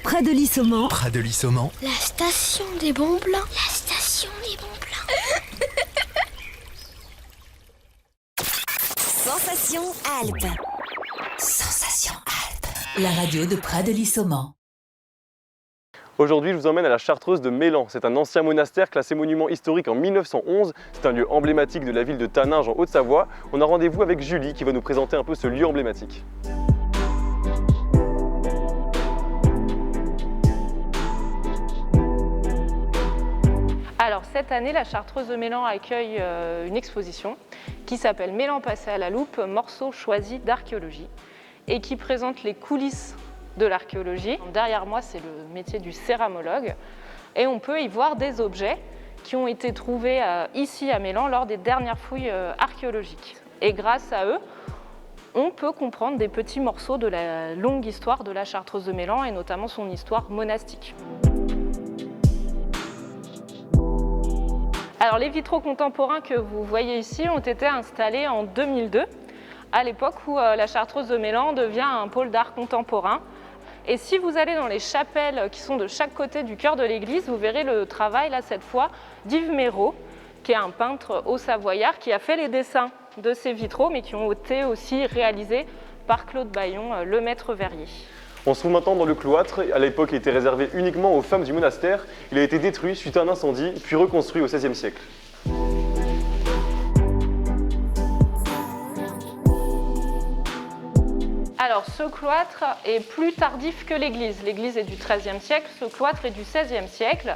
Près de Lissomans. Près de Lissomans. La station des bons blancs. La station des bons blancs. Sensation Alpes. Sensation Alpes. La radio de Près de Lissomans. Aujourd'hui, je vous emmène à la Chartreuse de Mélan. C'est un ancien monastère classé monument historique en 1911. C'est un lieu emblématique de la ville de Taninges en Haute-Savoie. On a rendez-vous avec Julie qui va nous présenter un peu ce lieu emblématique. Alors cette année, la Chartreuse de Mélan accueille une exposition qui s'appelle Mélan passé à la loupe, morceaux choisis d'archéologie et qui présente les coulisses de l'archéologie. Derrière moi, c'est le métier du céramologue et on peut y voir des objets qui ont été trouvés ici à Mélan lors des dernières fouilles archéologiques. Et grâce à eux, on peut comprendre des petits morceaux de la longue histoire de la Chartreuse de Mélan et notamment son histoire monastique. Alors, les vitraux contemporains que vous voyez ici ont été installés en 2002, à l'époque où la Chartreuse de Mélan devient un pôle d'art contemporain. Et si vous allez dans les chapelles qui sont de chaque côté du chœur de l'église, vous verrez le travail, là, cette fois, d'Yves Méraud, qui est un peintre haut-savoyard qui a fait les dessins de ces vitraux, mais qui ont été aussi réalisés par Claude Bayon, le maître verrier. On se trouve maintenant dans le cloître. À l'époque, il était réservé uniquement aux femmes du monastère. Il a été détruit suite à un incendie, puis reconstruit au XVIe siècle. Alors, ce cloître est plus tardif que l'église. L'église est du XIIIe siècle, ce cloître est du XVIe siècle.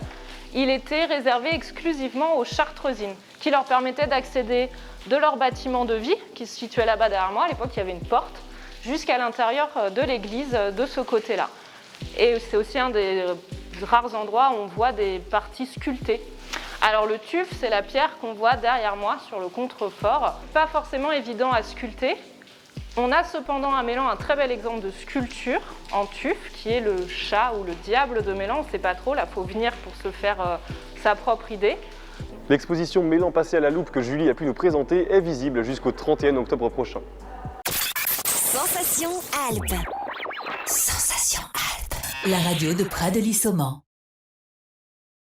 Il était réservé exclusivement aux Chartreusines, qui leur permettaient d'accéder de leur bâtiment de vie, qui se situait là-bas derrière moi. À l'époque, il y avait une porte, jusqu'à l'intérieur de l'église de ce côté-là. Et c'est aussi un des rares endroits où on voit des parties sculptées. Alors le tuf, c'est la pierre qu'on voit derrière moi sur le contrefort. Pas forcément évident à sculpter. On a cependant à Mélan un très bel exemple de sculpture en tuf, qui est le chat ou le diable de Mélan. On ne sait pas trop, là il faut venir pour se faire sa propre idée. L'exposition Mélan passé à la loupe que Julie a pu nous présenter est visible jusqu'au 31 octobre prochain. Sensation Alpes. Sensation Alpes. La radio de Près de Lissomans.